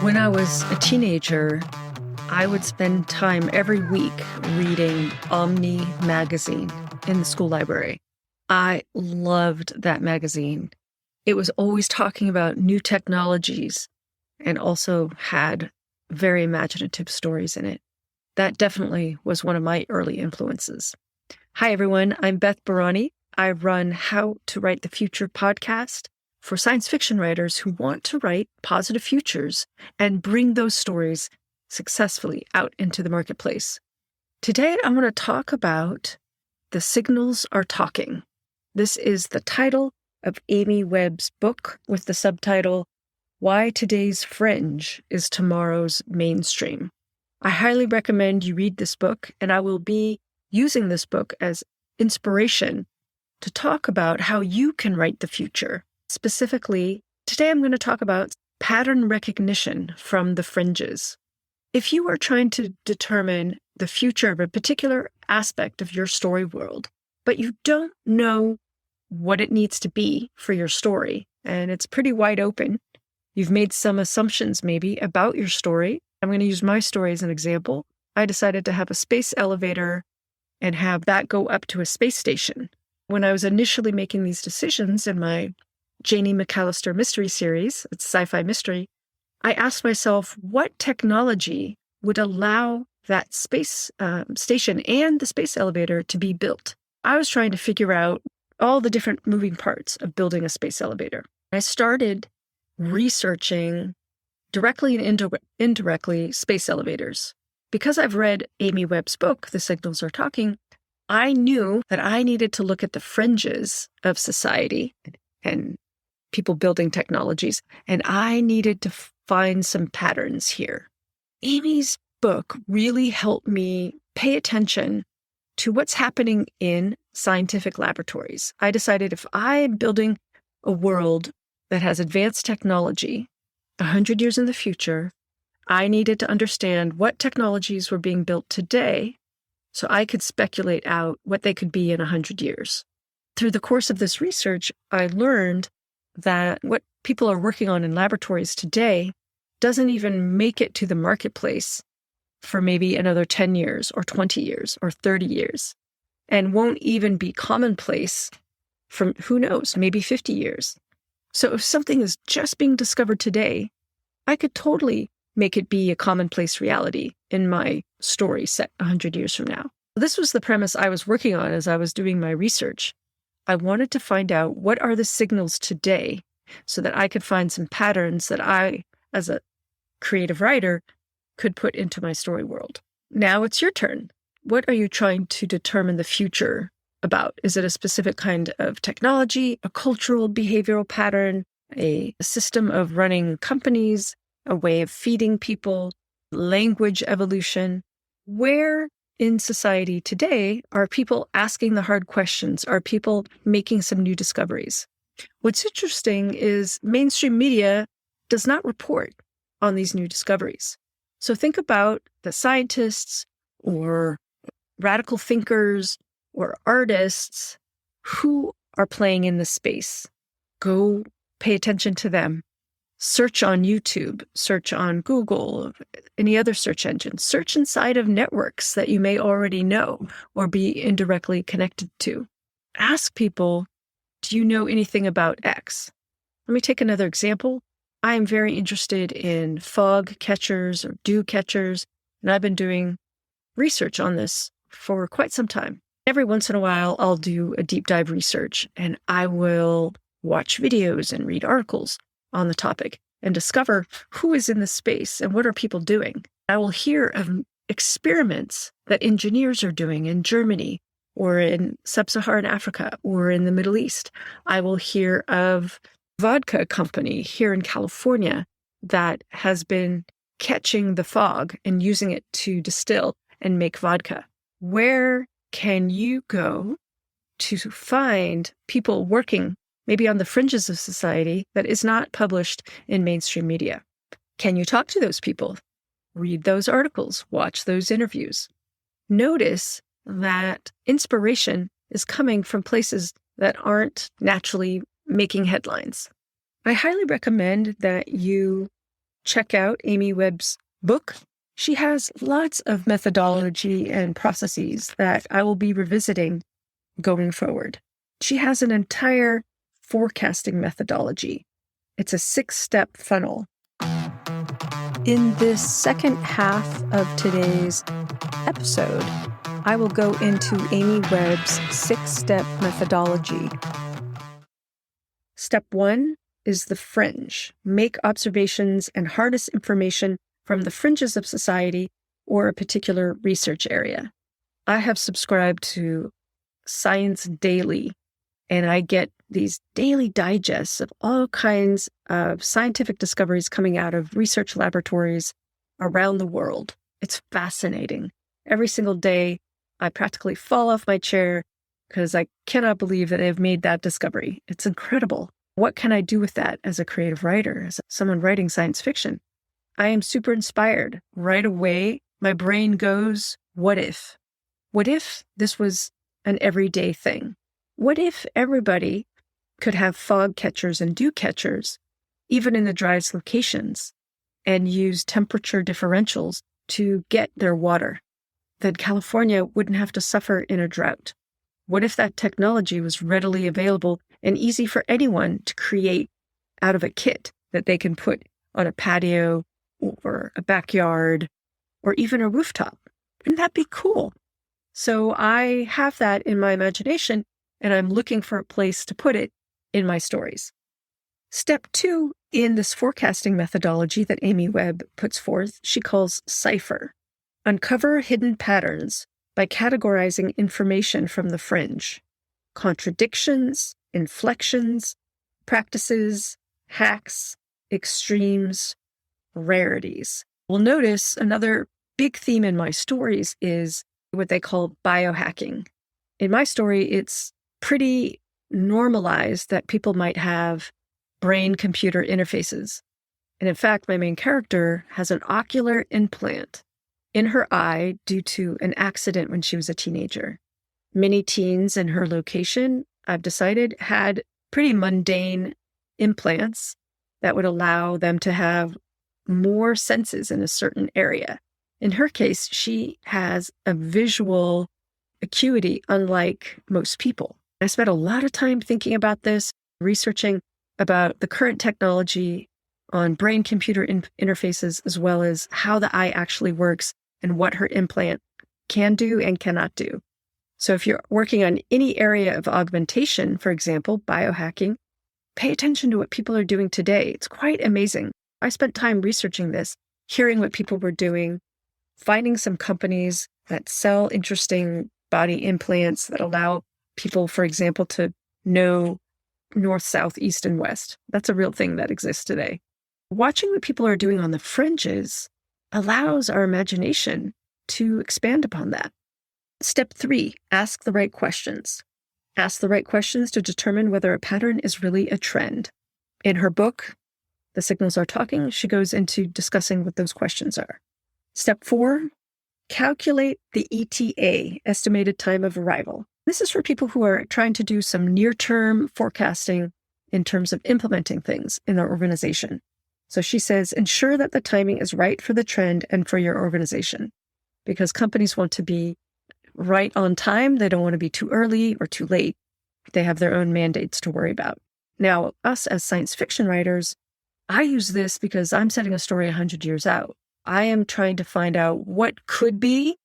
When I was a teenager, I would spend time every week reading Omni magazine in the school library. I loved that magazine. It was always talking about new technologies and also had very imaginative stories in it. That definitely was one of my early influences. Hi, everyone. I'm Beth Barany. I run How to Write the Future podcast for science fiction writers who want to write positive futures and bring those stories successfully out into the marketplace. Today, I want to talk about The Signals Are Talking. This is the title of Amy Webb's book with the subtitle, Why Today's Fringe is Tomorrow's Mainstream. I highly recommend you read this book, and I will be using this book as inspiration to talk about how you can write the future. Specifically, today I'm going to talk about pattern recognition from the fringes. If you are trying to determine the future of a particular aspect of your story world, but you don't know what it needs to be for your story, and it's pretty wide open, you've made some assumptions maybe about your story. I'm going to use my story as an example. I decided to have a space elevator and have that go up to a space station. When I was initially making these decisions in my Janey McCallister mystery series, it's sci-fi mystery, I asked myself what technology would allow that space station and the space elevator to be built. I was trying to figure out all the different moving parts of building a space elevator. I started researching directly and indirectly space elevators. Because I've read Amy Webb's book, The Signals Are Talking, I knew that I needed to look at the fringes of society and people building technologies, and I needed to find some patterns here. Amy's book really helped me pay attention to what's happening in scientific laboratories. I decided if I'm building a world that has advanced technology 100 years in the future, I needed to understand what technologies were being built today so I could speculate out what they could be in 100 years. Through the course of this research, I learned that what people are working on in laboratories today doesn't even make it to the marketplace for maybe another 10 years or 20 years or 30 years, and won't even be commonplace from, who knows, maybe 50 years. So if something is just being discovered today, I could totally make it be a commonplace reality in my story set 100 years from now. This was the premise I was working on as I was doing my research. I wanted to find out what are the signals today so that I could find some patterns that I, as a creative writer, could put into my story world. Now it's your turn. What are you trying to determine the future about? Is it a specific kind of technology, a cultural behavioral pattern, a system of running companies, a way of feeding people, language evolution? Where in society today are people asking the hard questions? Are people making some new discoveries? What's interesting is mainstream media does not report on these new discoveries. So think about the scientists or radical thinkers or artists who are playing in this space. Go pay attention to them. Search on YouTube, search on Google, any other search engine. Search inside of networks that you may already know or be indirectly connected to. Ask people, do you know anything about X? Let me take another example. I am very interested in fog catchers or dew catchers, and I've been doing research on this for quite some time. Every once in a while, I'll do a deep dive research, and I will watch videos and read articles on the topic and discover who is in the space and what are people doing. I will hear of experiments that engineers are doing in Germany or in sub-Saharan Africa or in the Middle East. I will hear of vodka company here in California that has been catching the fog and using it to distill and make vodka. Where can you go to find people working maybe on the fringes of society that is not published in mainstream media? Can you talk to those people? Read those articles, watch those interviews. Notice that inspiration is coming from places that aren't naturally making headlines. I highly recommend that you check out Amy Webb's book. She has lots of methodology and processes that I will be revisiting going forward. She has an entire forecasting methodology. It's a 6-step funnel. In this second half of today's episode, I will go into Amy Webb's 6-step methodology. Step 1 is the fringe. Make observations and harness information from the fringes of society or a particular research area. I have subscribed to Science Daily, and I get these daily digests of all kinds of scientific discoveries coming out of research laboratories around the world. It's fascinating. Every single day, I practically fall off my chair because I cannot believe that I've made that discovery. It's incredible. What can I do with that as a creative writer, as someone writing science fiction? I am super inspired. Right away, my brain goes, what if? What if this was an everyday thing? What if everybody could have fog catchers and dew catchers, even in the driest locations, and use temperature differentials to get their water? Then California wouldn't have to suffer in a drought. What if that technology was readily available and easy for anyone to create out of a kit that they can put on a patio or a backyard or even a rooftop? Wouldn't that be cool? So I have that in my imagination, and I'm looking for a place to put it in my stories. Step 2 in this forecasting methodology that Amy Webb puts forth, she calls cipher. Uncover hidden patterns by categorizing information from the fringe. Contradictions, inflections, practices, hacks, extremes, rarities. We'll notice another big theme in my stories is what they call biohacking. In my story, it's pretty normalized that people might have brain-computer interfaces. And in fact, my main character has an ocular implant in her eye due to an accident when she was a teenager. Many teens in her location, I've decided, had pretty mundane implants that would allow them to have more senses in a certain area. In her case, she has a visual acuity unlike most people. I spent a lot of time thinking about this, researching about the current technology on brain-computer interfaces, as well as how the eye actually works and what her implant can do and cannot do. So if you're working on any area of augmentation, for example, biohacking, pay attention to what people are doing today. It's quite amazing. I spent time researching this, hearing what people were doing, finding some companies that sell interesting body implants that allow people, for example, to know north, south, east, and west. That's a real thing that exists today. Watching what people are doing on the fringes allows our imagination to expand upon that. Step 3, ask the right questions. Ask the right questions to determine whether a pattern is really a trend. In her book, The Signals Are Talking, she goes into discussing what those questions are. Step 4, calculate the ETA, estimated time of arrival. This is for people who are trying to do some near-term forecasting in terms of implementing things in their organization. So she says, ensure that the timing is right for the trend and for your organization, because companies want to be right on time. They don't want to be too early or too late. They have their own mandates to worry about. Now, us as science fiction writers, I use this because I'm setting a story 100 years out. I am trying to find out what could be,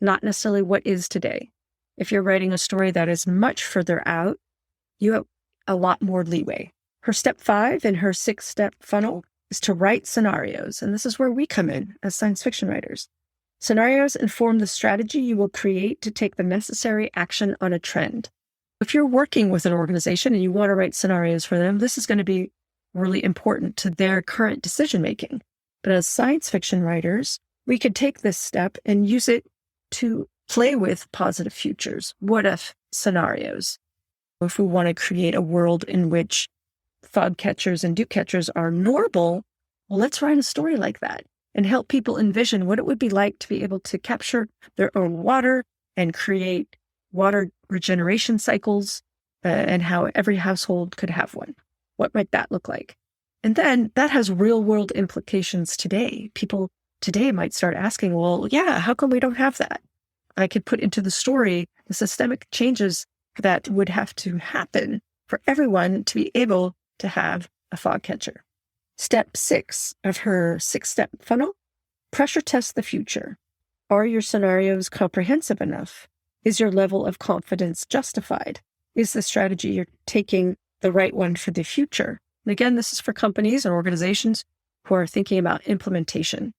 not necessarily what is today. If you're writing a story that is much further out, you have a lot more leeway. Her step 5 in her 6-step funnel is to write scenarios. And this is where we come in as science fiction writers. Scenarios inform the strategy you will create to take the necessary action on a trend. If you're working with an organization and you want to write scenarios for them, this is going to be really important to their current decision-making. But as science fiction writers, we could take this step and use it to play with positive futures, what-if scenarios. If we want to create a world in which fog catchers and dew catchers are normal, well, let's write a story like that and help people envision what it would be like to be able to capture their own water and create water regeneration cycles and how every household could have one. What might that look like? And then that has real world implications today. People today might start asking, well, yeah, how come we don't have that? I could put into the story the systemic changes that would have to happen for everyone to be able to have a fog catcher. Step 6 of her 6-step funnel, pressure test the future. Are your scenarios comprehensive enough? Is your level of confidence justified? Is the strategy you're taking the right one for the future? And again, this is for companies and organizations who are thinking about implementation.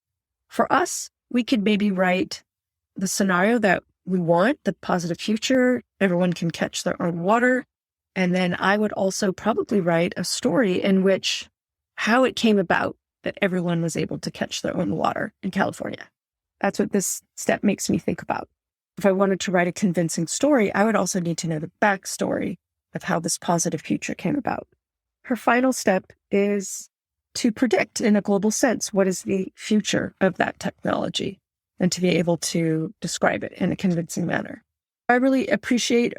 For us, we could maybe write the scenario that we want, the positive future, everyone can catch their own water. And then I would also probably write a story in which how it came about that everyone was able to catch their own water in California. That's what this step makes me think about. If I wanted to write a convincing story, I would also need to know the backstory of how this positive future came about. Her final step is to predict in a global sense what is the future of that technology and to be able to describe it in a convincing manner. I really appreciate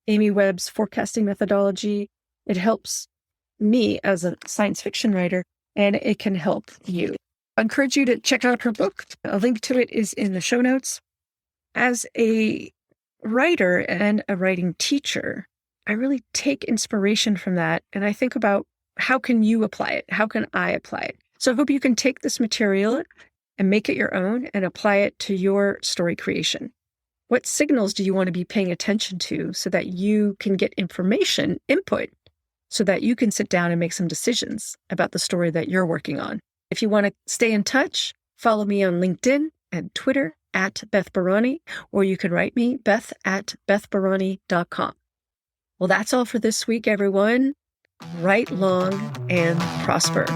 Amy Webb's forecasting methodology. It helps me as a science fiction writer, and it can help you. I encourage you to check out her book. A link to it is in the show notes. As a writer and a writing teacher, I really take inspiration from that, and I think about how can you apply it? How can I apply it? So I hope you can take this material and make it your own and apply it to your story creation. What signals do you want to be paying attention to so that you can get information, input, so that you can sit down and make some decisions about the story that you're working on? If you want to stay in touch, follow me on LinkedIn and Twitter at Beth Barany, or you can write me, Beth at bethbarany.com. Well, that's all for this week, everyone. Write long and prosper.